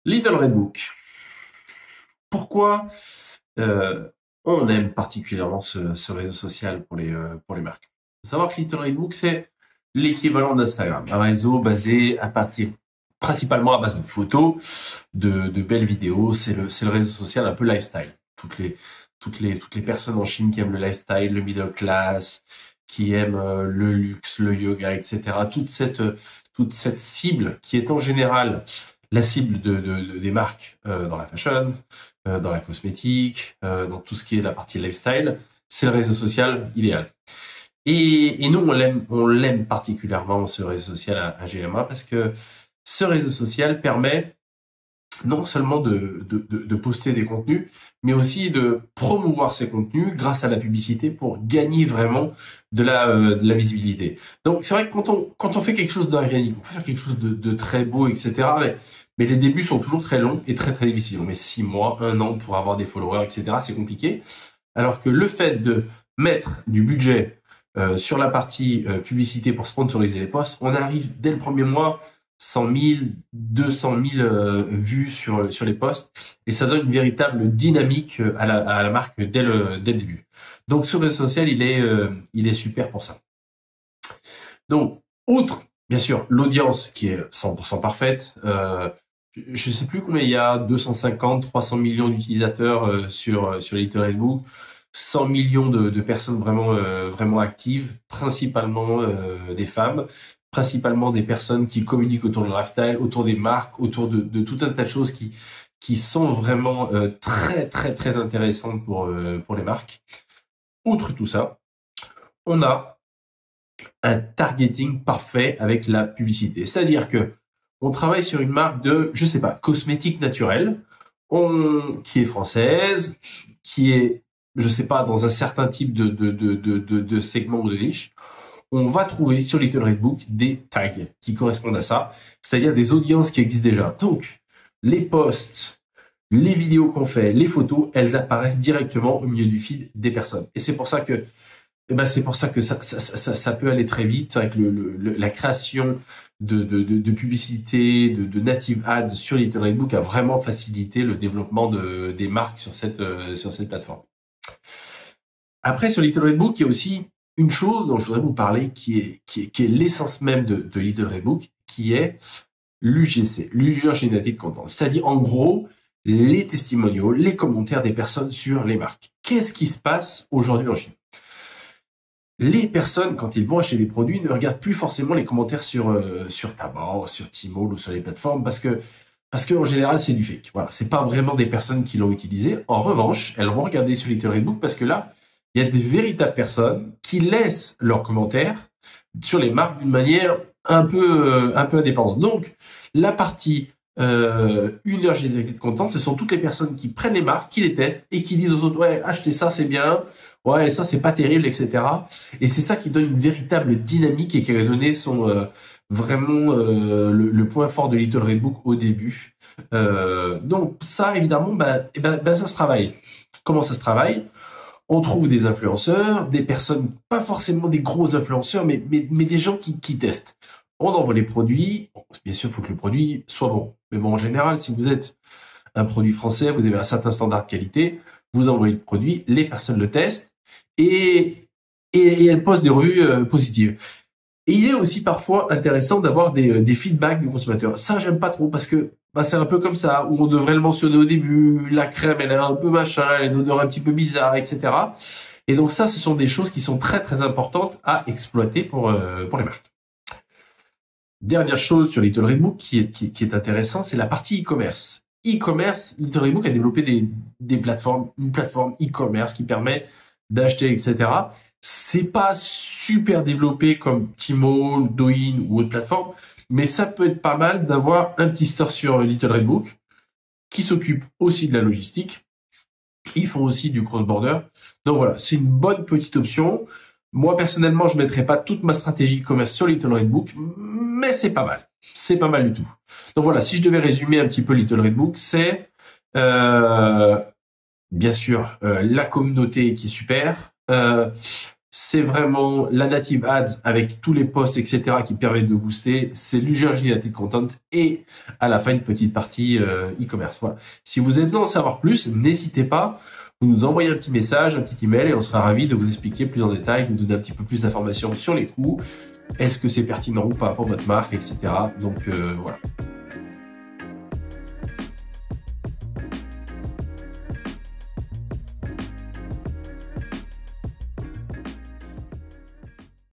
Little Red Book. Pourquoi on aime particulièrement ce réseau social pour les marques? Il faut savoir que Little Red Book, c'est l'équivalent d'Instagram, un réseau basé à partir principalement à base de photos, de belles vidéos. C'est le réseau social un peu lifestyle. Toutes les personnes en Chine qui aiment le lifestyle, le middle class, qui aiment le luxe, le yoga, etc. Toute cette cible qui est en général la cible des marques dans la fashion, dans la cosmétique, dans tout ce qui est la partie lifestyle, c'est le réseau social idéal. Et nous, on l'aime particulièrement, ce réseau social à GMA, parce que ce réseau social permet non seulement de poster des contenus, mais aussi de promouvoir ces contenus grâce à la publicité pour gagner vraiment de la visibilité. Donc c'est vrai que quand on fait quelque chose d'organique, on peut faire quelque chose de très beau, etc. Mais les débuts sont toujours très longs et très très difficiles. On met 6 mois, 1 an pour avoir des followers, etc. C'est compliqué. Alors que le fait de mettre du budget sur la partie publicité pour sponsoriser les posts, on arrive dès le premier mois 100 000, 200 000 vues sur les posts, et ça donne une véritable dynamique à la marque dès le début. Donc ce réseau social, il est super pour ça. Donc, outre, bien sûr, l'audience qui est 100% parfaite, je sais plus combien il y a, 250, 300 millions d'utilisateurs sur Little Red Book, 100 millions de personnes vraiment actives, principalement des femmes, principalement des personnes qui communiquent autour de lifestyle, autour des marques, autour de tout un tas de choses qui sont vraiment très très très intéressantes pour les marques. Outre tout ça, on a un targeting parfait avec la publicité. C'est-à-dire que on travaille sur une marque de, je sais pas, cosmétique naturelle, qui est française, qui est, je sais pas, dans un certain type de segment ou de niche. On va trouver sur Little Red Book des tags qui correspondent à ça, c'est-à-dire des audiences qui existent déjà. Donc, les posts, les vidéos qu'on fait, les photos, elles apparaissent directement au milieu du feed des personnes. Et c'est pour ça que, ça peut aller très vite avec la création de publicité, de native ads sur Little Red Book a vraiment facilité le développement des marques sur cette plateforme. Après, sur Little Red Book, il y a aussi une chose dont je voudrais vous parler qui est l'essence même de Little Red Book, qui est l'UGC, l'User Generated Content. C'est-à-dire, en gros, les testimonials, les commentaires des personnes sur les marques. Qu'est-ce qui se passe aujourd'hui en Chine? Les personnes, quand ils vont acheter des produits, ne regardent plus forcément les commentaires sur Taobao, sur Tmall ou sur les plateformes, parce que en général, c'est du fake. Voilà, c'est pas vraiment des personnes qui l'ont utilisé. En revanche, elles vont regarder sur Little Red Book parce que là, il y a des véritables personnes qui laissent leurs commentaires sur les marques d'une manière un peu indépendante. Donc, la partie User Generated Content, ce sont toutes les personnes qui prennent les marques, qui les testent et qui disent aux autres, ouais, achetez ça, c'est bien, ouais, ça, c'est pas terrible, etc. Et c'est ça qui donne une véritable dynamique et qui va donner vraiment le point fort de Little Red Book au début. Donc ça, évidemment, ça se travaille. Comment ça se travaille? On trouve des influenceurs, des personnes, pas forcément des gros influenceurs, mais des gens qui testent. On envoie les produits. Bon, bien sûr, il faut que le produit soit bon. Mais bon, en général, si vous êtes un produit français, vous avez un certain standard de qualité, vous envoyez le produit, les personnes le testent et elles postent des revues positives. Et il est aussi parfois intéressant d'avoir des feedbacks du consommateur. Ça, j'aime pas trop parce que c'est un peu comme ça, où on devrait le mentionner au début, la crème, elle est un peu machin, elle a une odeur un petit peu bizarre, etc. Et donc ça, ce sont des choses qui sont très très importantes à exploiter pour les marques. Dernière chose sur Little Red Book qui est intéressant, c'est la partie e-commerce. E-commerce, Little Red Book a développé une plateforme e-commerce qui permet d'acheter, etc. C'est pas super développé comme Tmall, Douyin ou autre plateforme, mais ça peut être pas mal d'avoir un petit store sur Little Red Book qui s'occupe aussi de la logistique. Ils font aussi du cross-border. Donc voilà, c'est une bonne petite option. Moi, personnellement, je mettrai pas toute ma stratégie e-commerce sur Little Red Book, mais c'est pas mal. C'est pas mal du tout. Donc voilà, si je devais résumer un petit peu Little Red Book, c'est bien sûr la communauté qui est super. C'est vraiment la native ads avec tous les posts, etc. qui permettent de booster. C'est l'User-Generated Content et à la fin une petite partie e-commerce. Voilà. Si vous avez besoin d'en savoir plus, n'hésitez pas. Vous nous envoyez un petit message, un petit email et on sera ravi de vous expliquer plus en détail, vous donner un petit peu plus d'informations sur les coûts. Est-ce que c'est pertinent ou pas pour votre marque, etc. Donc voilà.